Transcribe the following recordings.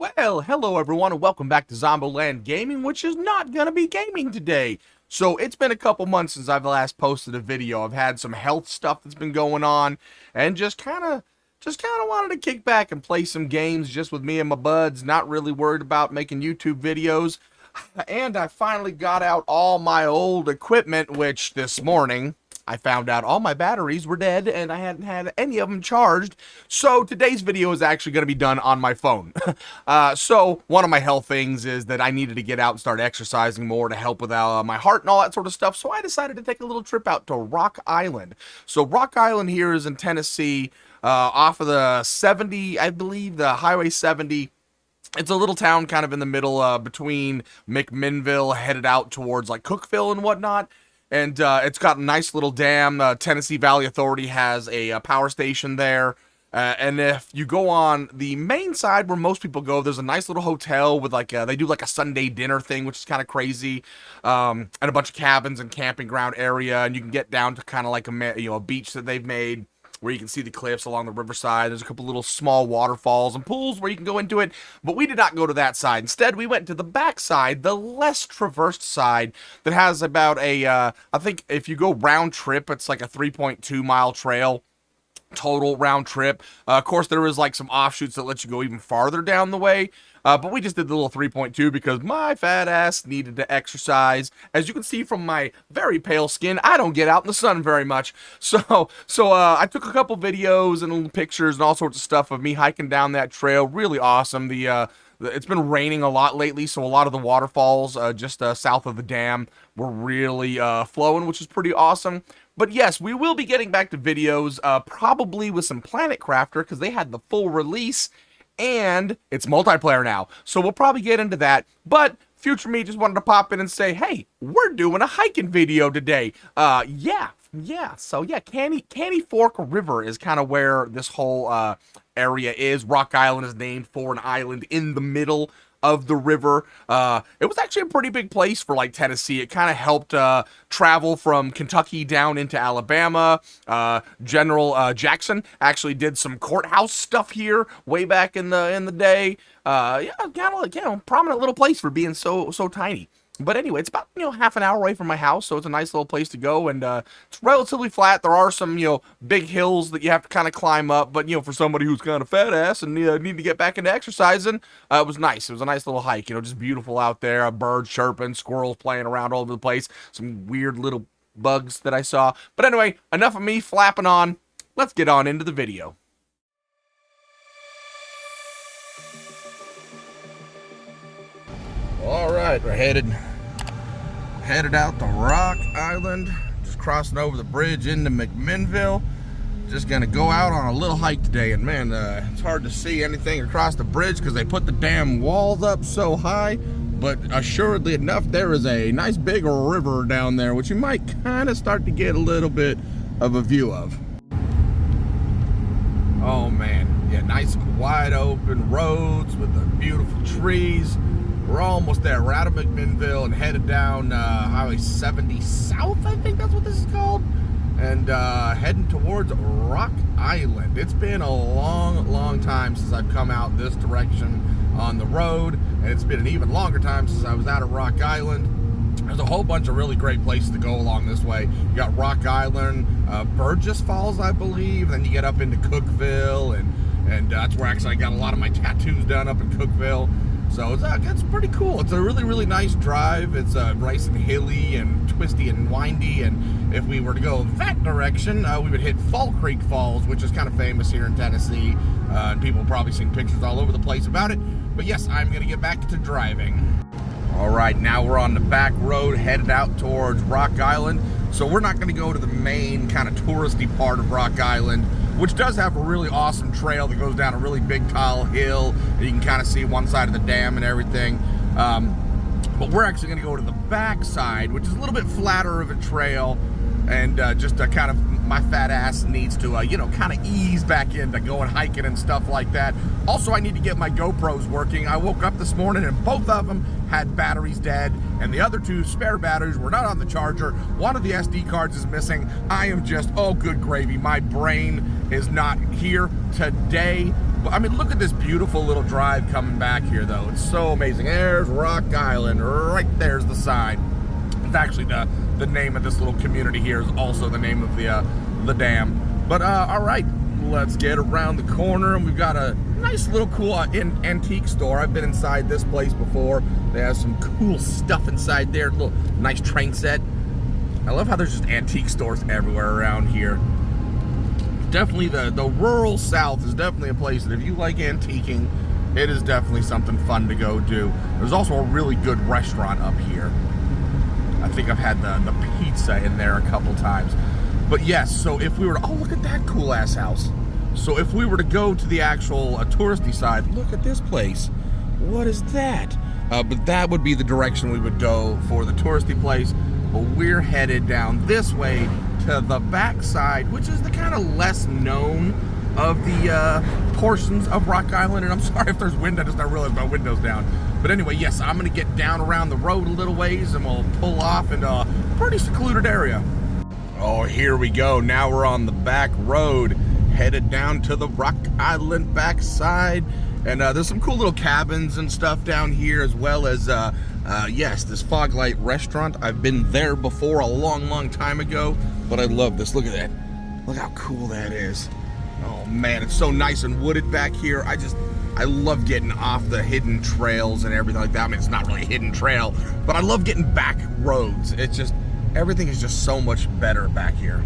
Well, hello everyone, and welcome back to ZomBo Land Gaming, which is not gonna be gaming today. So it's been a couple months since I've last posted a video. I've had some health stuff that's been going on, and just kind of wanted to kick back and play some games just with me and my buds. Not really worried about making YouTube videos. And I finally got out all my old equipment, which this morning I found out all my batteries were dead and I hadn't had any of them charged. So today's video is actually going to be done on my phone. So one of my health things is that I needed to get out and start exercising more to help with my heart and all that sort of stuff. So I decided to take a little trip out to Rock Island. So Rock Island here is in Tennessee, off of the 70, I believe, the Highway 70. It's a little town kind of in the middle between McMinnville, headed out towards like Cookeville and whatnot. And it's got a nice little dam. Tennessee Valley Authority has a power station there. And if you go on the main side where most people go, there's a nice little hotel with like they do like a Sunday dinner thing, which is kind of crazy, and a bunch of cabins and camping ground area. And you can get down to kind of like a beach that they've made, where you can see the cliffs along the riverside. There's a couple little small waterfalls and pools where you can go into it, but we did not go to that side. Instead, we went to the back side, the less traversed side, that has about a, I think if you go round trip, it's like a 3.2 mile trail. Total round trip. Of course, there is like some offshoots that let you go even farther down the way. But we just did the little 3.2 because my fat ass needed to exercise. As you can see from my very pale skin, I don't get out in the sun very much. So I took a couple videos and little pictures and all sorts of stuff of me hiking down that trail. Really awesome. It's been raining a lot lately, so a lot of the waterfalls just south of the dam were really flowing, which is pretty awesome. But yes, we will be getting back to videos, probably with some Planet Crafter, because they had the full release, and it's multiplayer now. So we'll probably get into that. But future me just wanted to pop in and say, hey, we're doing a hiking video today. Yeah. So yeah, Canny Fork River is kind of where this whole area is. Rock Island is named for an island in the middle of the river. It was actually a pretty big place for like Tennessee. It kind of helped travel from Kentucky down into Alabama. General Jackson actually did some courthouse stuff here way back in the day. Yeah, kind of like, prominent little place for being so tiny. But anyway, it's about, half an hour away from my house, so it's a nice little place to go, and it's relatively flat. There are some, big hills that you have to kind of climb up, but, for somebody who's kind of fat ass and need to get back into exercising, it was nice. It was a nice little hike, just beautiful out there, birds chirping, squirrels playing around all over the place, some weird little bugs that I saw. But anyway, enough of me flapping on. Let's get on into the video. All right, we're headed out to Rock Island, just crossing over the bridge into McMinnville. Just gonna go out on a little hike today, and man, it's hard to see anything across the bridge because they put the damn walls up so high, but assuredly enough, there is a nice big river down there, which you might kind of start to get a little bit of a view of. Oh man, yeah, nice wide open roads with the beautiful trees. We're almost there. We're out of McMinnville and headed down Highway 70 South, I think that's what this is called, and heading towards Rock Island. It's been a long time since I've come out this direction on the road, and it's been an even longer time since I was out of Rock Island. There's a whole bunch of really great places to go along this way. You got Rock Island, Burgess Falls, I believe, then you get up into Cookeville, and that's where actually I got a lot of my tattoos done, up in Cookeville. So it's pretty cool. It's a really nice drive. It's nice and hilly and twisty and windy. And if we were to go that direction, we would hit Fall Creek Falls, which is kind of famous here in Tennessee. And people have probably seen pictures all over the place about it. But yes, I'm going to get back to driving. All right, now we're on the back road headed out towards Rock Island. So we're not going to go to the main kind of touristy part of Rock Island, which does have a really awesome trail that goes down a really big tall hill, and you can kind of see one side of the dam and everything. But we're actually going to go to the back side, which is a little bit flatter of a trail, and just kind of my fat ass needs to, kind of ease back into going hiking and stuff like that. Also, I need to get my GoPros working. I woke up this morning and both of them had batteries dead, and the other two spare batteries were not on the charger. One of the SD cards is missing. I am just, oh good gravy, my brain is not here today. But I mean, look at this beautiful little drive coming back here, though. It's so amazing. There's Rock Island. Right there's the sign. It's actually the name of this little community here is also the name of the dam. But all right, let's get around the corner, and we've got a nice little cool antique store. I've been inside this place before. They have some cool stuff inside there. A little nice train set. I love how there's just antique stores everywhere around here. Definitely the rural South is definitely a place that if you like antiquing, it is definitely something fun to go do. There's also a really good restaurant up here. I think I've had the pizza in there a couple times. But yes, so if we were to, oh, look at that cool ass house. So if we were to go to the actual touristy side, look at this place. What is that? But that would be the direction we would go for the touristy place. But we're headed down this way to the back side, which is the kind of less known of the portions of Rock Island. And I'm sorry if there's wind, I just not realized my window's down. But anyway, yes, I'm gonna get down around the road a little ways and we'll pull off into a pretty secluded area. Oh, here we go. Now we're on the back road, headed down to the Rock Island backside. And there's some cool little cabins and stuff down here, as well as, yes, this Fog Light restaurant. I've been there before a long time ago, but I love this. Look at that. Look how cool that is. Oh, man, it's so nice and wooded back here. I love getting off the hidden trails and everything like that. I mean, it's not really a hidden trail, but I love getting back roads. It's just, everything is just so much better back here.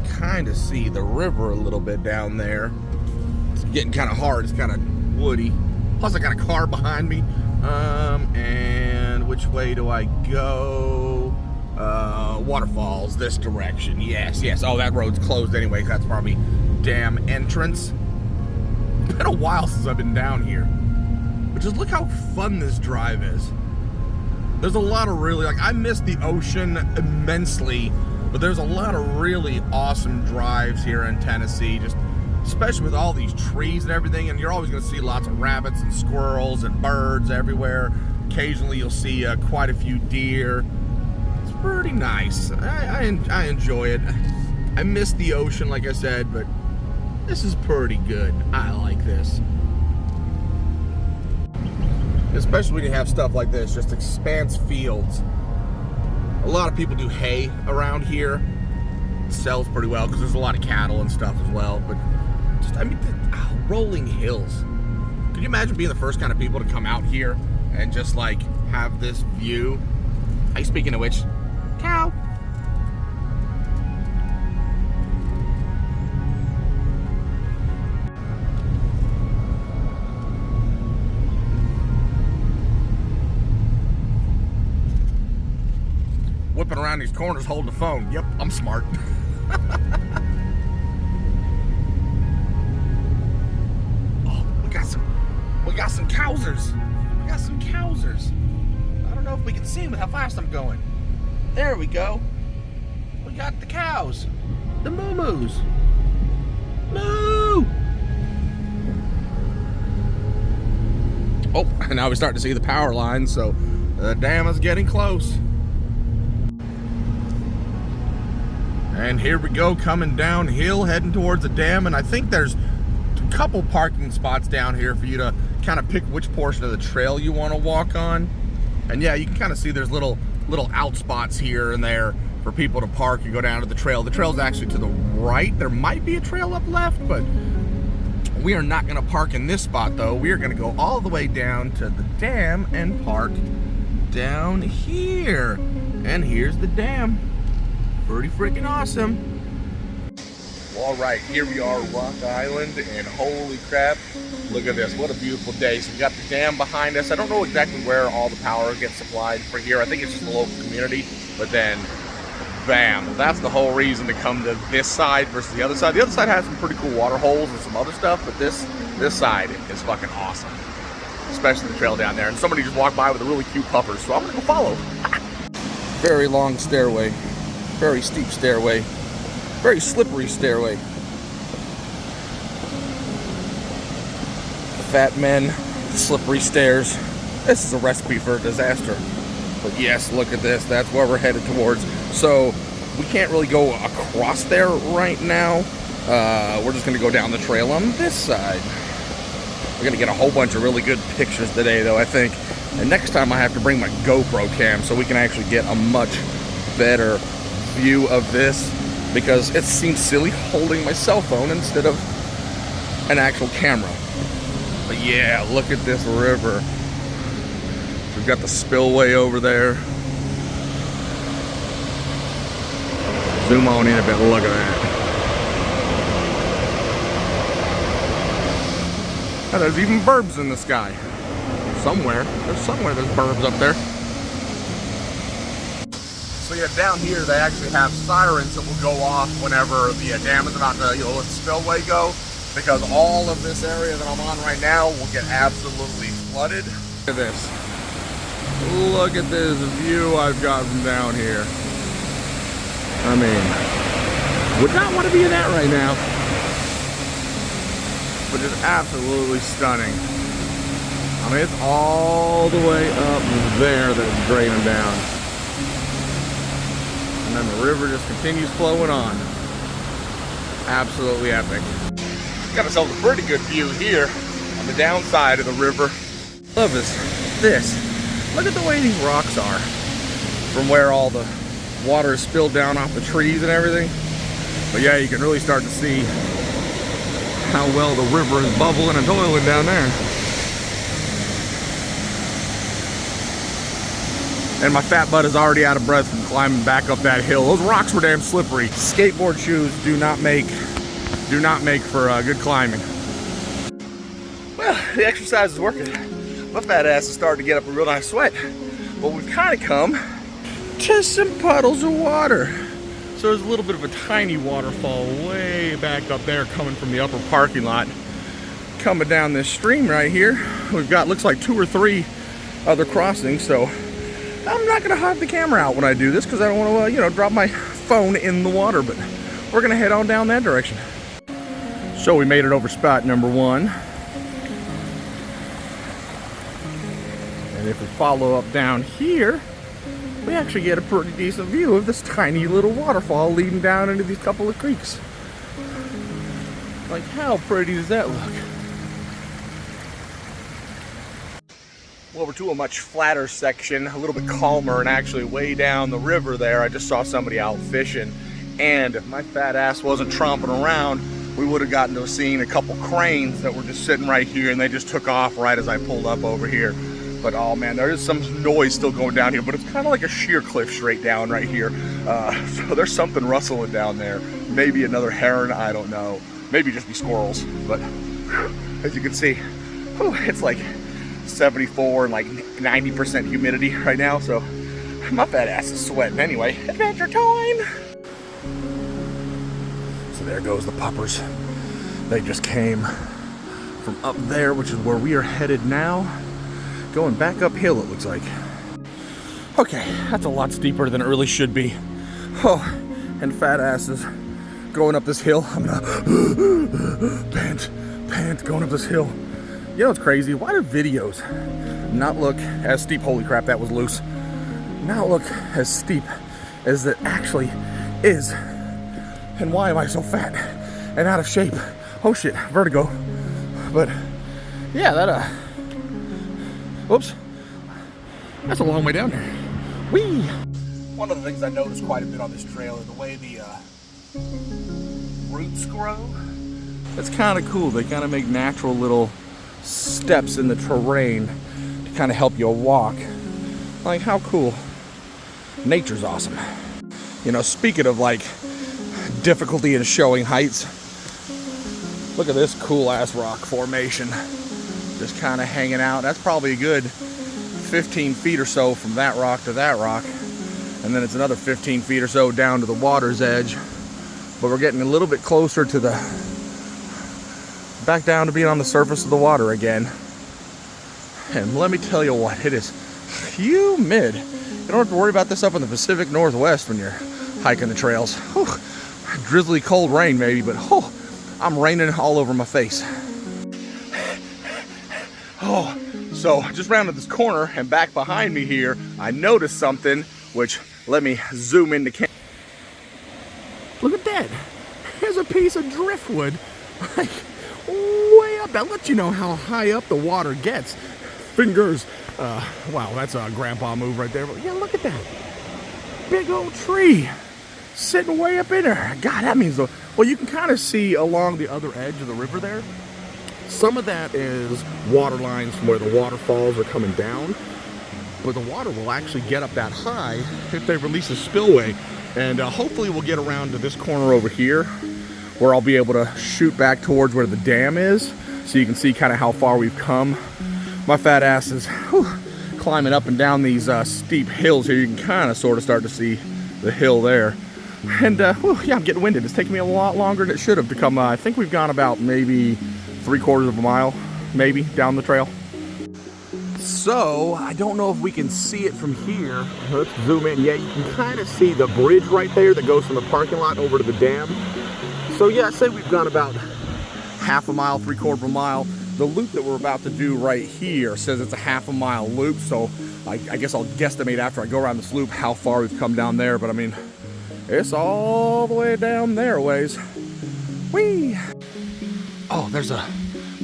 Kind of see the river a little bit down there. It's getting kind of hard. It's kind of woody. Plus I got a car behind me. And which way do I go? Waterfalls this direction. Yes. Oh, that road's closed anyway. That's probably dam entrance. It's been a while since I've been down here. But just look how fun this drive is. There's a lot of really, like, I miss the ocean immensely. But there's a lot of really awesome drives here in Tennessee, just especially with all these trees and everything. And you're always going to see lots of rabbits and squirrels and birds everywhere. Occasionally you'll see quite a few deer. It's pretty nice. I enjoy it. I miss the ocean, like I said, but this is pretty good. I like this. Especially when you have stuff like this, just expanse fields. A lot of people do hay around here. It sells pretty well because there's a lot of cattle and stuff as well. But just, I mean, rolling hills. Could you imagine being the first kind of people to come out here and just like have this view? Hey, speaking of which, cow. Whipping around these corners holding the phone. Yep, I'm smart. Oh, we got some cowsers. We got some cowsers. I don't know if we can see them with how fast I'm going. There we go. We got the cows. The moo-moos. Moo! Oh, now we're starting to see the power lines, so the dam is getting close. And here we go, coming downhill, heading towards the dam. And I think there's a couple parking spots down here for you to kind of pick which portion of the trail you want to walk on. And yeah, you can kind of see there's little out spots here and there for people to park and go down to the trail. The trail's actually to the right. There might be a trail up left, but we are not going to park in this spot, though. We are going to go all the way down to the dam and park down here. And here's the dam. Pretty freaking awesome. All right, here we are, Rock Island, and holy crap, look at this. What a beautiful day. So we got the dam behind us. I don't know exactly where all the power gets supplied for here. I think it's just a local community, but then bam, that's the whole reason to come to this side versus the other side. The other side has some pretty cool water holes and some other stuff, but this side is fucking awesome, especially the trail down there. And somebody just walked by with a really cute pupper, so I'm gonna go follow. Very long stairway, very steep stairway, very slippery stairway. Fat men, slippery stairs. This is a recipe for a disaster. But yes, look at this. That's where we're headed towards. So we can't really go across there right now. we're just gonna go down the trail on this side. We're gonna get a whole bunch of really good pictures today, though, I think. And next time I have to bring my GoPro cam so we can actually get a much better view of this, because it seems silly holding my cell phone instead of an actual camera. But yeah, look at this river. So we've got the spillway over there. Zoom on in a bit, look at that. Oh, there's even burbs in the sky. Somewhere there's burbs up there. So yeah, down here they actually have sirens that will go off whenever the dam is about to, let the spillway go, because all of this area that I'm on right now will get absolutely flooded. Look at this. Look at this view I've got from down here. I mean, would not want to be in that right now. But it's absolutely stunning. I mean, it's all the way up there that it's draining down. And then the river just continues flowing on. Absolutely epic. Got ourselves a pretty good view here on the downside of the river. Love this. Look at the way these rocks are from where all the water is spilled down off the trees and everything. But yeah, you can really start to see how well the river is bubbling and toiling down there. And my fat butt is already out of breath from climbing back up that hill. Those rocks were damn slippery. Skateboard shoes do not make for good climbing. Well, the exercise is working. My fat ass is starting to get up a real nice sweat. But we've kind of come to some puddles of water. So there's a little bit of a tiny waterfall way back up there coming from the upper parking lot. Coming down this stream right here. We've got, looks like 2 or 3 other crossings, so I'm not gonna have the camera out when I do this because I don't want to, drop my phone in the water, but we're gonna head on down that direction. So we made it over spot number 1. And if we follow up down here, we actually get a pretty decent view of this tiny little waterfall leading down into these couple of creeks. Like, how pretty does that look? Over to a much flatter section, a little bit calmer, and actually way down the river there, I just saw somebody out fishing. And if my fat ass wasn't tromping around, we would have gotten to see a couple cranes that were just sitting right here, and they just took off right as I pulled up over here. But oh man, there is some noise still going down here, but it's kind of like a sheer cliff straight down right here. So there's something rustling down there. Maybe another heron, I don't know. Maybe just be squirrels. But as you can see, it's like 74 and like 90% humidity right now. So my fat ass is sweating. Anyway, adventure time. So there goes the puppers. They just came from up there, which is where we are headed now. Going back uphill, it looks like. Okay, that's a lot steeper than it really should be. Oh, and fat asses going up this hill. I'm gonna pant going up this hill. You know what's crazy? Why do videos not look as steep? Holy crap, that was loose. Not look as steep as it actually is. And why am I so fat and out of shape? Oh shit, vertigo. But yeah, whoops. That's a long way down there. Whee! One of the things I noticed quite a bit on this trail is the way the roots grow. It's kind of cool. They kind of make natural little steps in the terrain to kind of help you walk. Like, how cool. Nature's awesome. Speaking of like difficulty in showing heights, look at this cool ass rock formation. Just kind of hanging out. That's probably a good 15 feet or so from that rock to that rock. And then it's another 15 feet or so down to the water's edge. But we're getting a little bit closer to back down to being on the surface of the water again. And let me tell you what, it is humid. You don't have to worry about this up in the Pacific Northwest when you're hiking the trails. Whew. Drizzly cold rain maybe, but I'm raining all over my face. Oh, so just rounded this corner and back behind me here, I noticed something, which let me zoom into camera. Look at that. There's a piece of driftwood, like, way up. That lets you know how high up the water gets. Fingers. Wow, that's a grandpa move right there. But yeah, look at that. Big old tree sitting way up in there. God, that means, well, you can kind of see along the other edge of the river there. Some of that is water lines from where the waterfalls are coming down. But the water will actually get up that high if they release a spillway. And hopefully we'll get around to this corner over here where I'll be able to shoot back towards where the dam is, so you can see kind of how far we've come. My fat ass is climbing up and down these steep hills here. You can kind of sort of start to see the hill there. And yeah, I'm getting winded. It's taking me a lot longer than it should have to come. I think we've gone about maybe 3/4 of a mile, maybe, down the trail. So, I don't know if we can see it from here. Let's zoom in. Yeah, you can kind of see the bridge right there that goes from the parking lot over to the dam. So yeah, I'd say we've gone about 1/2 mile, 3/4 of a mile. The loop that we're about to do right here says it's a 1/2 mile loop, so I guess I'll guesstimate after I go around this loop how far we've come down there, but I mean, it's all the way down there ways. Whee! Oh, there's a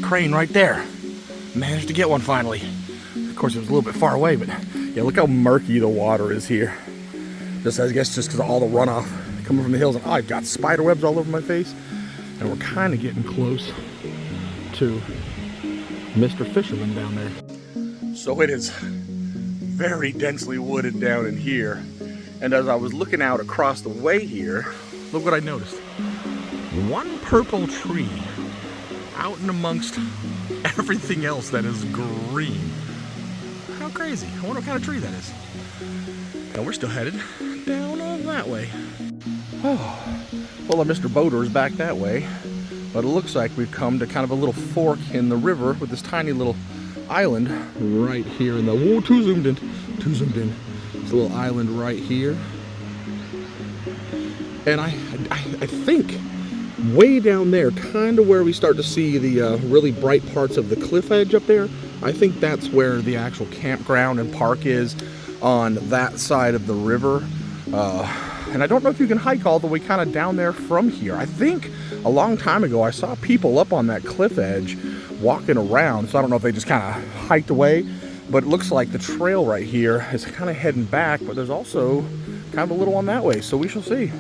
crane right there. Managed to get one finally. Of course, it was a little bit far away, but yeah, look how murky the water is here. Just, I guess, just because of all the runoff coming from the hills. And oh, I've got spider webs all over my face. And we're kind of getting close to Mr. Fisherman down there. So it is very densely wooded down in here. And as I was looking out across the way here, look what I noticed. One purple tree out and amongst everything else that is green. How crazy. I wonder what kind of tree that is. And we're still headed down that way. Oh, well, Mr. Boater is back that way. But it looks like we've come to kind of a little fork in the river with this tiny little island right here in the, whoa, too zoomed in. This little island right here. And I think way down there, kind of where we start to see the really bright parts of the cliff edge up there, I think that's where the actual campground and park is, on that side of the river. And I don't know if you can hike all the way kind of down there from here. I think a long time ago I saw people up on that cliff edge walking around, so I don't know if they just kind of hiked away, but it looks like the trail right here is kind of heading back, but there's also kind of a little one that way, so we shall see.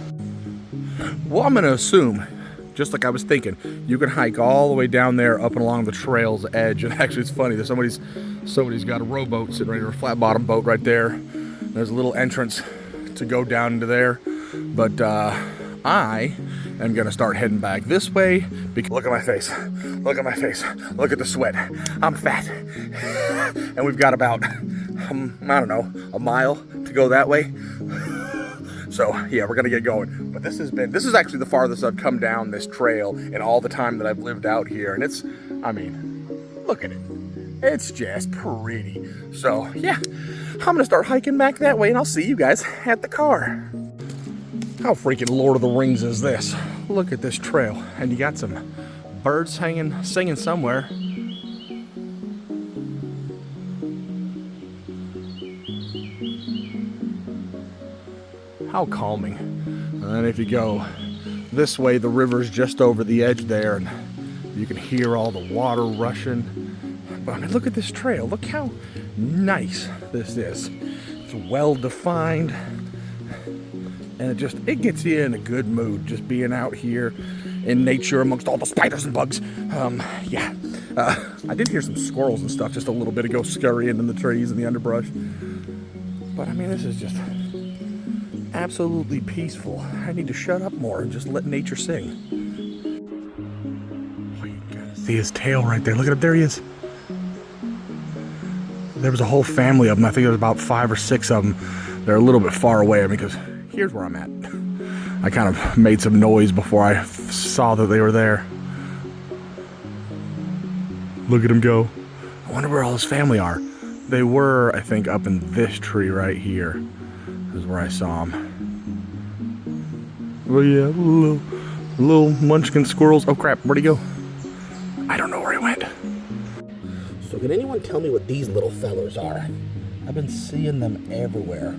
Well, I'm going to assume, just like I was thinking, you can hike all the way down there up and along the trail's edge. And actually, it's funny, there's somebody's got a rowboat sitting right there, a flat bottom boat right there. There's a little entrance to go down into there, but I am gonna start heading back this way because look at my face, look at the sweat. I'm fat, and we've got about I don't know, a mile to go that way. So yeah, we're gonna get going. But this is actually the farthest I've come down this trail in all the time that I've lived out here, and it's, I mean, look at it. It's just pretty. So yeah, I'm gonna start hiking back that way, and I'll see you guys at the car. How freaking Lord of the Rings is this? Look at this trail, and you got some birds singing somewhere. How calming. And then if you go this way, the river's just over the edge there, and you can hear all the water rushing. But I mean, look at this trail. Look how nice this is. It's well defined, and it gets you in a good mood just being out here in nature amongst all the spiders and bugs. Yeah. I did hear some squirrels and stuff just a little bit ago scurrying in the trees and the underbrush. But I mean, this is just absolutely peaceful. I need to shut up more and just let nature sing. Oh, you gotta see his tail right there. Look at him, there he is. There was a whole family of them. I think there was about 5 or 6 of them. They're a little bit far away because here's where I'm at. I kind of made some noise before I saw that they were there. Look at him go. I wonder where all his family are. They were, I think, up in this tree right here. This is where I saw them. Oh yeah, little munchkin squirrels. Oh crap, where'd he go? I don't know where he went. So can anyone tell me what these little fellers are? I've been seeing them everywhere.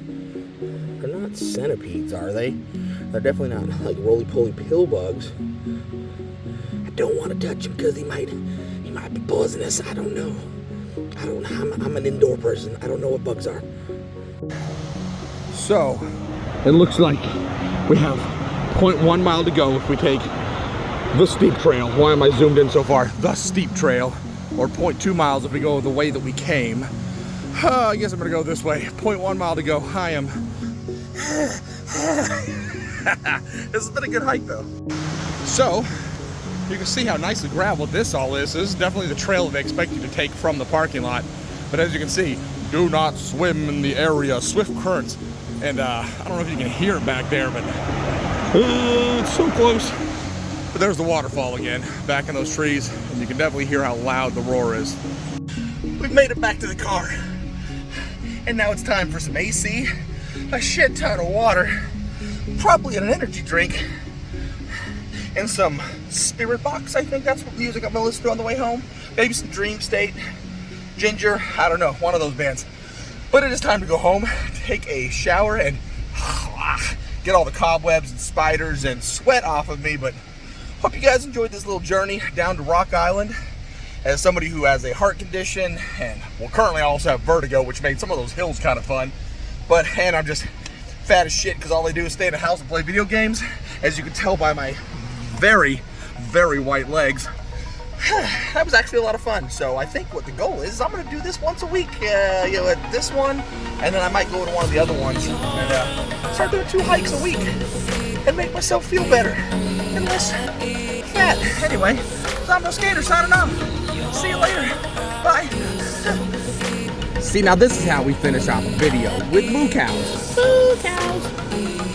They're not centipedes, are they? They're definitely not like roly-poly pill bugs. don't want to touch him because he might be poisonous. I don't know. I'm an indoor person. I don't know what bugs are. So, it looks like we have 0.1 mile to go if we take the steep trail. Why am I zoomed in so far? The steep trail. Or 0.2 miles if we go the way that we came. I guess I'm gonna go this way. 0.1 mile to go. I am. This has been a good hike though. So, you can see how nicely graveled this all is. This is definitely the trail that they expect you to take from the parking lot. But as you can see, do not swim in the area. Swift currents. And I don't know if you can hear it back there, but it's so close. But there's the waterfall again, back in those trees. And you can definitely hear how loud the roar is. We've made it back to the car. And now it's time for some AC, a shit ton of water, probably an energy drink, and some Spirit Box. I think that's what music I'm gonna listen to on the way home. Maybe some Dream State, Ginger, I don't know, one of those bands. But it is time to go home, take a shower, and get all the cobwebs and spiders and sweat off of me. But hope you guys enjoyed this little journey down to Rock Island. As somebody who has a heart condition and will currently also have vertigo, which made some of those hills kind of fun. And I'm just fat as shit because all I do is stay in the house and play video games. As you can tell by my very, very white legs. That was actually a lot of fun. So I think what the goal is I'm going to do this once a week. This one, and then I might go to one of the other ones and start doing 2 hikes a week and make myself feel better and less fat. Anyway, ZomBo Skater signing off. See you later. Bye. See, now this is how we finish off a video with moo cows. Moo cows.